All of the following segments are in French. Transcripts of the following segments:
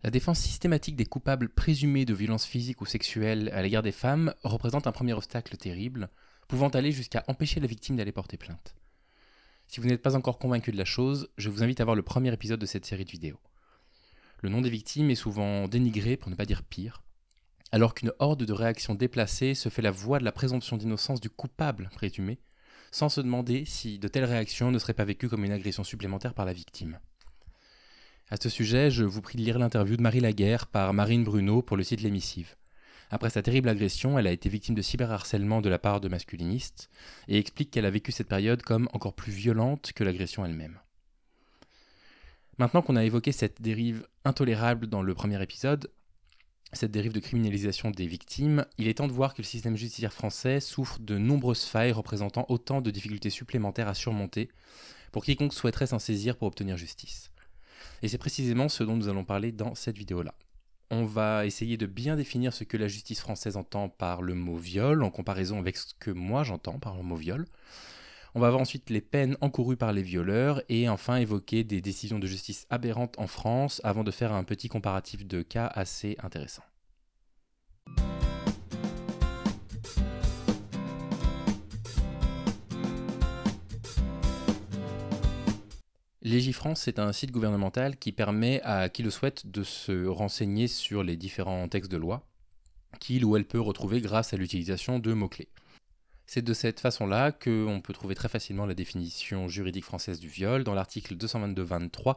La défense systématique des coupables présumés de violences physiques ou sexuelles à l'égard des femmes représente un premier obstacle terrible, pouvant aller jusqu'à empêcher la victime d'aller porter plainte. Si vous n'êtes pas encore convaincu de la chose, je vous invite à voir le premier épisode de cette série de vidéos. Le nom des victimes est souvent dénigré, pour ne pas dire pire, alors qu'une horde de réactions déplacées se fait la voix de la présomption d'innocence du coupable présumé, sans se demander si de telles réactions ne seraient pas vécues comme une agression supplémentaire par la victime. À ce sujet, je vous prie de lire l'interview de Marie Laguerre par Marine Bruno pour le site L'Émissive. Après sa terrible agression, elle a été victime de cyberharcèlement de la part de masculinistes et explique qu'elle a vécu cette période comme encore plus violente que l'agression elle-même. Maintenant qu'on a évoqué cette dérive intolérable dans le premier épisode, cette dérive de criminalisation des victimes, il est temps de voir que le système judiciaire français souffre de nombreuses failles représentant autant de difficultés supplémentaires à surmonter pour quiconque souhaiterait s'en saisir pour obtenir justice. Et c'est précisément ce dont nous allons parler dans cette vidéo-là. On va essayer de bien définir ce que la justice française entend par le mot viol, en comparaison avec ce que moi j'entends par le mot viol. On va voir ensuite les peines encourues par les violeurs, et enfin évoquer des décisions de justice aberrantes en France, avant de faire un petit comparatif de cas assez intéressant. Légifrance, c'est un site gouvernemental qui permet à qui le souhaite de se renseigner sur les différents textes de loi qu'il ou elle peut retrouver grâce à l'utilisation de mots-clés. C'est de cette façon-là qu'on peut trouver très facilement la définition juridique française du viol dans l'article 222-23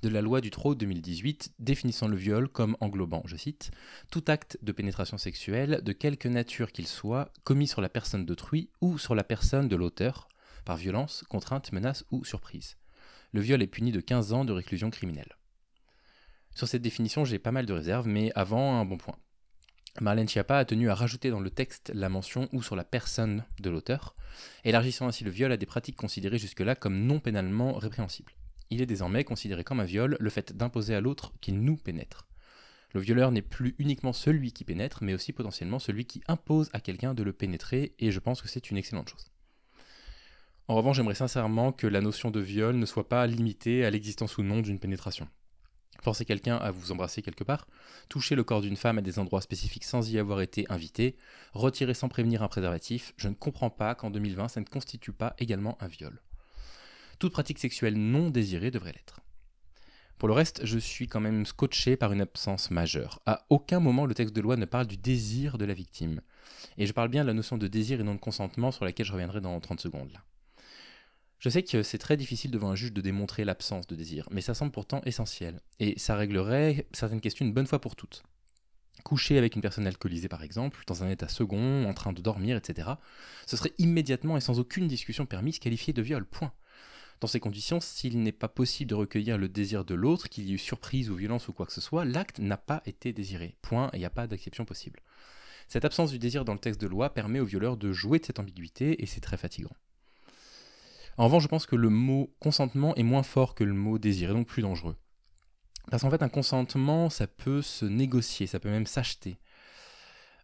de la loi du Trot 2018, définissant le viol comme englobant, je cite, « tout acte de pénétration sexuelle, de quelque nature qu'il soit, commis sur la personne d'autrui ou sur la personne de l'auteur, par violence, contrainte, menace ou surprise. Le viol est puni de 15 ans de réclusion criminelle. » Sur cette définition, j'ai pas mal de réserves, mais avant, un bon point. Marlène Schiappa a tenu à rajouter dans le texte la mention « ou sur la personne de l'auteur », élargissant ainsi le viol à des pratiques considérées jusque-là comme non pénalement répréhensibles. Il est désormais considéré comme un viol le fait d'imposer à l'autre qu'il nous pénètre. Le violeur n'est plus uniquement celui qui pénètre, mais aussi potentiellement celui qui impose à quelqu'un de le pénétrer, et je pense que c'est une excellente chose. En revanche, j'aimerais sincèrement que la notion de viol ne soit pas limitée à l'existence ou non d'une pénétration. Forcer quelqu'un à vous embrasser quelque part, toucher le corps d'une femme à des endroits spécifiques sans y avoir été invité, retirer sans prévenir un préservatif, je ne comprends pas qu'en 2020 ça ne constitue pas également un viol. Toute pratique sexuelle non désirée devrait l'être. Pour le reste, je suis quand même scotché par une absence majeure. À aucun moment le texte de loi ne parle du désir de la victime. Et je parle bien de la notion de désir et non de consentement sur laquelle je reviendrai dans 30 secondes là. Je sais que c'est très difficile devant un juge de démontrer l'absence de désir, mais ça semble pourtant essentiel, et ça réglerait certaines questions une bonne fois pour toutes. Coucher avec une personne alcoolisée par exemple, dans un état second, en train de dormir, etc., ce serait immédiatement et sans aucune discussion permise qualifié de viol, point. Dans ces conditions, s'il n'est pas possible de recueillir le désir de l'autre, qu'il y ait eu surprise ou violence ou quoi que ce soit, l'acte n'a pas été désiré, point, et il n'y a pas d'exception possible. Cette absence du désir dans le texte de loi permet au violeur de jouer de cette ambiguïté, et c'est très fatigant. En revanche, je pense que le mot consentement est moins fort que le mot désir, et donc plus dangereux. Parce qu'en fait, un consentement, ça peut se négocier, ça peut même s'acheter.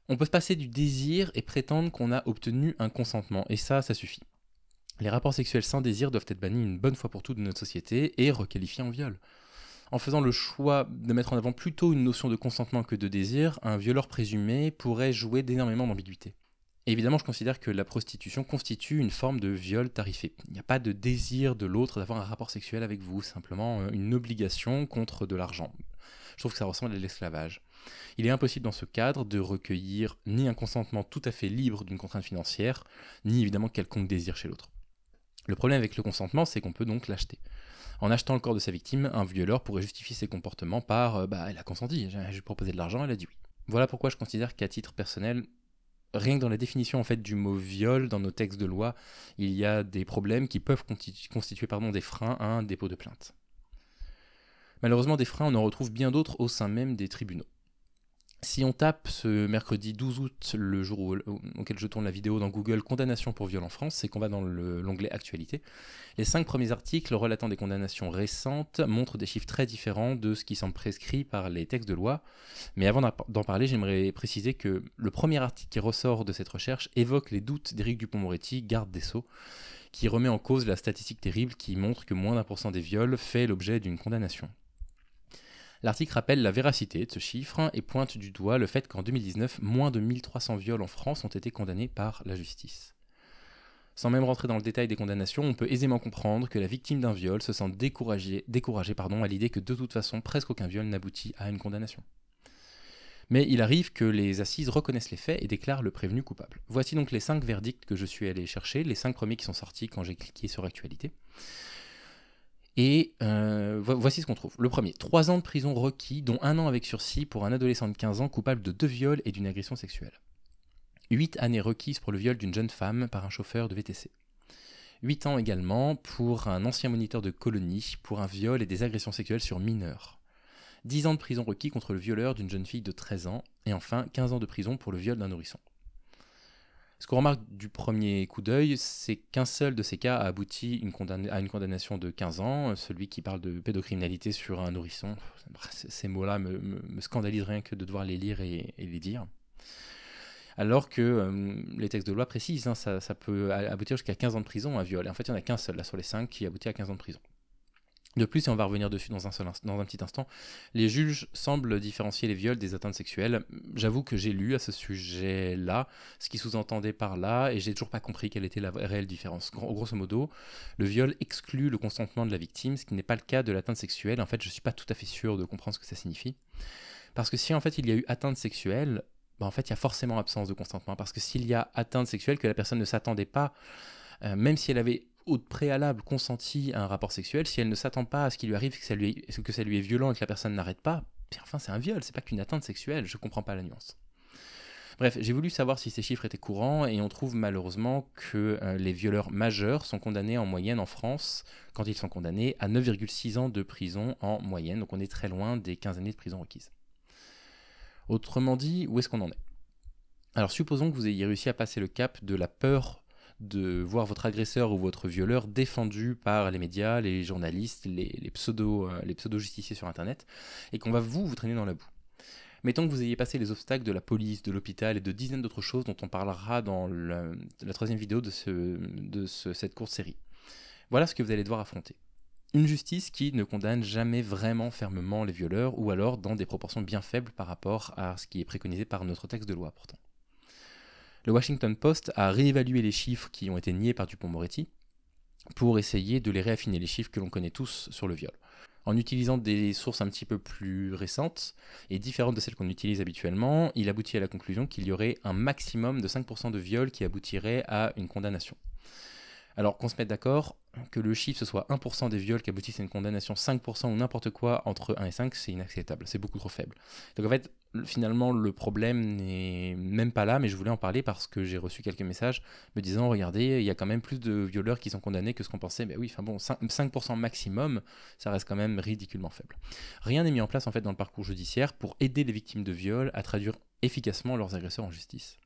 On peut se passer du désir et prétendre qu'on a obtenu un consentement, et ça suffit. Les rapports sexuels sans désir doivent être bannis une bonne fois pour toutes de notre société et requalifiés en viol. En faisant le choix de mettre en avant plutôt une notion de consentement que de désir, un violeur présumé pourrait jouer d'énormément d'ambiguïté. Évidemment, je considère que la prostitution constitue une forme de viol tarifé. Il n'y a pas de désir de l'autre d'avoir un rapport sexuel avec vous, simplement une obligation contre de l'argent. Je trouve que ça ressemble à de l'esclavage. Il est impossible dans ce cadre de recueillir ni un consentement tout à fait libre d'une contrainte financière, ni évidemment quelconque désir chez l'autre. Le problème avec le consentement, c'est qu'on peut donc l'acheter. En achetant le corps de sa victime, un violeur pourrait justifier ses comportements par « elle a consenti, j'ai proposé de l'argent, elle a dit oui ». Voilà pourquoi je considère qu'à titre personnel, rien que dans la définition en fait, du mot viol dans nos textes de loi, il y a des problèmes qui peuvent constituer des freins à un dépôt de plainte. Malheureusement, des freins, on en retrouve bien d'autres au sein même des tribunaux. Si on tape ce mercredi 12 août, le jour auquel je tourne la vidéo dans Google, condamnation pour viol en France, c'est qu'on va dans l'onglet actualité. Les 5 premiers articles relatant des condamnations récentes montrent des chiffres très différents de ce qui semble prescrit par les textes de loi. Mais avant d'en parler, j'aimerais préciser que le premier article qui ressort de cette recherche évoque les doutes d'Éric Dupond-Moretti, garde des Sceaux, qui remet en cause la statistique terrible qui montre que moins d'1% des viols fait l'objet d'une condamnation. L'article rappelle la véracité de ce chiffre et pointe du doigt le fait qu'en 2019, moins de 1300 viols en France ont été condamnés par la justice. Sans même rentrer dans le détail des condamnations, on peut aisément comprendre que la victime d'un viol se sent découragée à l'idée que de toute façon, presque aucun viol n'aboutit à une condamnation. Mais il arrive que les assises reconnaissent les faits et déclarent le prévenu coupable. Voici donc les 5 verdicts que je suis allé chercher, les 5 premiers qui sont sortis quand j'ai cliqué sur Actualité. Et voici ce qu'on trouve. Le premier, 3 ans de prison requis, dont 1 an avec sursis pour un adolescent de 15 ans coupable de 2 viols et d'une agression sexuelle. 8 années requises pour le viol d'une jeune femme par un chauffeur de VTC. 8 ans également pour un ancien moniteur de colonie pour un viol et des agressions sexuelles sur mineurs. 10 ans de prison requis contre le violeur d'une jeune fille de 13 ans. Et enfin, 15 ans de prison pour le viol d'un nourrisson. Ce qu'on remarque du premier coup d'œil, c'est qu'un seul de ces cas a abouti à une condamnation de 15 ans, celui qui parle de pédocriminalité sur un nourrisson. Ces mots-là me scandalisent rien que de devoir les lire et les dire. Alors que les textes de loi précisent, ça peut aboutir jusqu'à 15 ans de prison, un viol. Et en fait, il n'y en a qu'un seul là sur les 5 qui aboutit à 15 ans de prison. De plus, et on va revenir dessus dans un petit instant, les juges semblent différencier les viols des atteintes sexuelles. J'avoue que j'ai lu à ce sujet-là ce qu'ils sous-entendaient par là, et j'ai toujours pas compris quelle était la réelle différence. Grosso modo, le viol exclut le consentement de la victime, ce qui n'est pas le cas de l'atteinte sexuelle. En fait, je suis pas tout à fait sûr de comprendre ce que ça signifie. Parce que si en fait il y a eu atteinte sexuelle, en fait il y a forcément absence de consentement. Parce que s'il y a atteinte sexuelle que la personne ne s'attendait pas, même si elle avait au préalable consenti à un rapport sexuel, si elle ne s'attend pas à ce qui lui arrive, que ça lui est violent et que la personne n'arrête pas, enfin c'est un viol, c'est pas qu'une atteinte sexuelle, je comprends pas la nuance. Bref, j'ai voulu savoir si ces chiffres étaient courants et on trouve malheureusement que les violeurs majeurs sont condamnés en moyenne en France, quand ils sont condamnés, à 9,6 ans de prison en moyenne, donc on est très loin des 15 années de prison requises. Autrement dit, où est-ce qu'on en est ? Alors supposons que vous ayez réussi à passer le cap de la peur de voir votre agresseur ou votre violeur défendu par les médias, les journalistes, les pseudo-justiciers sur Internet, et qu'on va vous traîner dans la boue. Mettons que vous ayez passé les obstacles de la police, de l'hôpital et de dizaines d'autres choses dont on parlera dans la 3e vidéo de cette courte série. Voilà ce que vous allez devoir affronter. Une justice qui ne condamne jamais vraiment fermement les violeurs, ou alors dans des proportions bien faibles par rapport à ce qui est préconisé par notre texte de loi pourtant. Le Washington Post a réévalué les chiffres qui ont été niés par Dupond-Moretti pour essayer de les réaffiner, les chiffres que l'on connaît tous sur le viol. En utilisant des sources un petit peu plus récentes et différentes de celles qu'on utilise habituellement, il aboutit à la conclusion qu'il y aurait un maximum de 5% de viols qui aboutiraient à une condamnation. Alors qu'on se mette d'accord, que le chiffre ce soit 1% des viols qui aboutissent à une condamnation, 5% ou n'importe quoi entre 1 et 5, c'est inacceptable, c'est beaucoup trop faible. Donc en fait, finalement, le problème n'est même pas là, mais je voulais en parler parce que j'ai reçu quelques messages me disant, regardez, il y a quand même plus de violeurs qui sont condamnés que ce qu'on pensait. Ben oui, enfin bon, 5% maximum, ça reste quand même ridiculement faible. Rien n'est mis en place en fait dans le parcours judiciaire pour aider les victimes de viol à traduire efficacement leurs agresseurs en justice.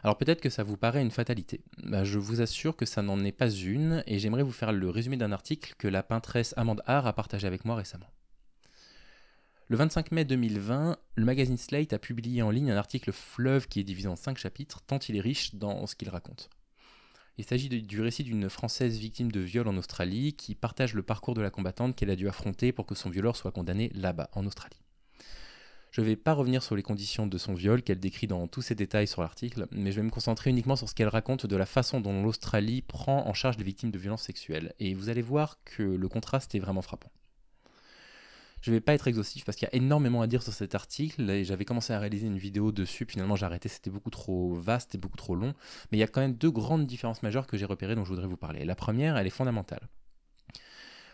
Alors peut-être que ça vous paraît une fatalité. Je vous assure que ça n'en est pas une, et j'aimerais vous faire le résumé d'un article que la peintresse Amande Haar a partagé avec moi récemment. Le 25 mai 2020, le magazine Slate a publié en ligne un article fleuve qui est divisé en 5 chapitres, tant il est riche dans ce qu'il raconte. Il s'agit du récit d'une Française victime de viol en Australie qui partage le parcours de la combattante qu'elle a dû affronter pour que son violeur soit condamné là-bas, en Australie. Je ne vais pas revenir sur les conditions de son viol qu'elle décrit dans tous ses détails sur l'article, mais je vais me concentrer uniquement sur ce qu'elle raconte de la façon dont l'Australie prend en charge les victimes de violences sexuelles. Et vous allez voir que le contraste est vraiment frappant. Je ne vais pas être exhaustif parce qu'il y a énormément à dire sur cet article et j'avais commencé à réaliser une vidéo dessus, puis finalement j'ai arrêté, c'était beaucoup trop vaste et beaucoup trop long. Mais il y a quand même 2 grandes différences majeures que j'ai repérées dont je voudrais vous parler. La première, elle est fondamentale.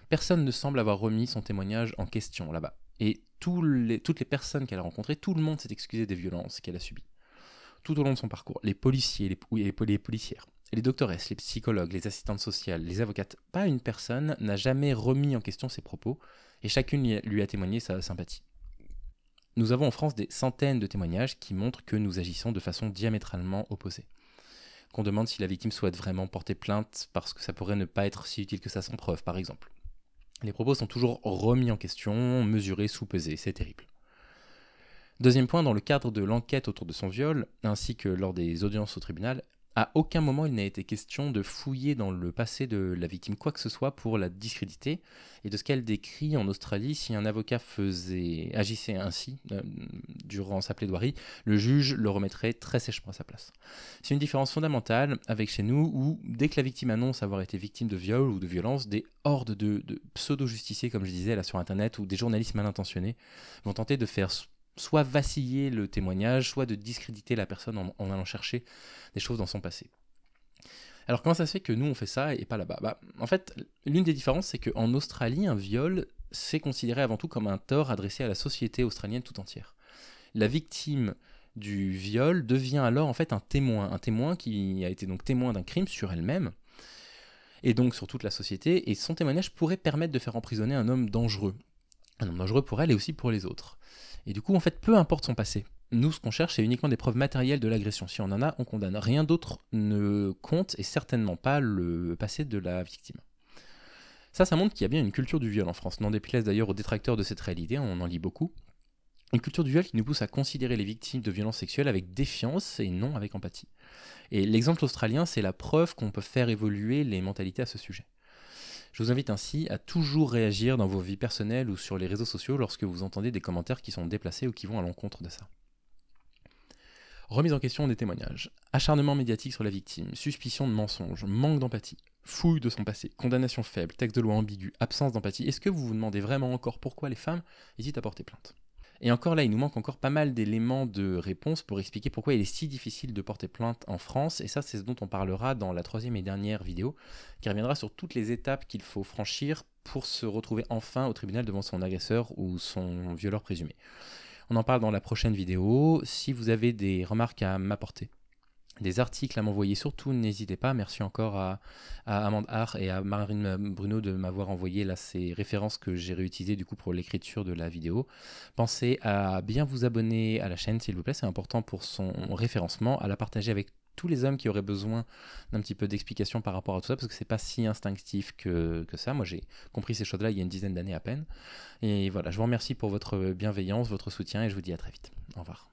Personne ne semble avoir remis son témoignage en question là-bas. Et toutes les personnes qu'elle a rencontrées, tout le monde s'est excusé des violences qu'elle a subies. Tout au long de son parcours, les policiers, les policières, les doctoresses, les psychologues, les assistantes sociales, les avocates, pas une personne n'a jamais remis en question ses propos et chacune lui a témoigné sa sympathie. Nous avons en France des centaines de témoignages qui montrent que nous agissons de façon diamétralement opposée. Qu'on demande si la victime souhaite vraiment porter plainte parce que ça pourrait ne pas être si utile que ça sans preuve, par exemple. Les propos sont toujours remis en question, mesurés, sous-pesés, c'est terrible. Deuxième point, dans le cadre de l'enquête autour de son viol, ainsi que lors des audiences au tribunal, À aucun moment il n'a été question de fouiller dans le passé de la victime quoi que ce soit pour la discréditer. Et de ce qu'elle décrit en Australie, si un avocat agissait ainsi durant sa plaidoirie, le juge le remettrait très sèchement à sa place. C'est une différence fondamentale avec chez nous où, dès que la victime annonce avoir été victime de viol ou de violence, des hordes de pseudo-justiciers, comme je disais là sur Internet, ou des journalistes mal intentionnés vont tenter de faire soit vaciller le témoignage, soit de discréditer la personne en allant chercher des choses dans son passé. Alors comment ça se fait que nous on fait ça et pas là-bas ? En fait, l'une des différences, c'est qu'en Australie, un viol, c'est considéré avant tout comme un tort adressé à la société australienne tout entière. La victime du viol devient alors en fait un témoin qui a été donc témoin d'un crime sur elle-même, et donc sur toute la société, et son témoignage pourrait permettre de faire emprisonner un homme dangereux pour elle et aussi pour les autres. Et du coup, en fait, peu importe son passé. Nous, ce qu'on cherche, c'est uniquement des preuves matérielles de l'agression. Si on en a, on condamne. Rien d'autre ne compte, et certainement pas le passé de la victime. Ça montre qu'il y a bien une culture du viol en France. N'en déplaise d'ailleurs aux détracteurs de cette réalité, on en lit beaucoup. Une culture du viol qui nous pousse à considérer les victimes de violences sexuelles avec défiance et non avec empathie. Et l'exemple australien, c'est la preuve qu'on peut faire évoluer les mentalités à ce sujet. Je vous invite ainsi à toujours réagir dans vos vies personnelles ou sur les réseaux sociaux lorsque vous entendez des commentaires qui sont déplacés ou qui vont à l'encontre de ça. Remise en question des témoignages, acharnement médiatique sur la victime, suspicion de mensonge, manque d'empathie, fouille de son passé, condamnation faible, texte de loi ambigu, absence d'empathie. Est-ce que vous vous demandez vraiment encore pourquoi les femmes hésitent à porter plainte ? Et encore là, il nous manque encore pas mal d'éléments de réponse pour expliquer pourquoi il est si difficile de porter plainte en France. Et ça, c'est ce dont on parlera dans la 3e et dernière vidéo, qui reviendra sur toutes les étapes qu'il faut franchir pour se retrouver enfin au tribunal devant son agresseur ou son violeur présumé. On en parle dans la prochaine vidéo. Si vous avez des remarques à m'apporter, des articles à m'envoyer, surtout n'hésitez pas. Merci encore à Amande Hart et à Marine Bruno de m'avoir envoyé là ces références que j'ai réutilisées du coup pour l'écriture de la vidéo. Pensez à bien vous abonner à la chaîne s'il vous plaît, c'est important pour son référencement, à la partager avec tous les hommes qui auraient besoin d'un petit peu d'explication par rapport à tout ça, parce que c'est pas si instinctif que ça. Moi j'ai compris ces choses-là il y a une dizaine d'années à peine. Et voilà, je vous remercie pour votre bienveillance, votre soutien, et je vous dis à très vite. Au revoir.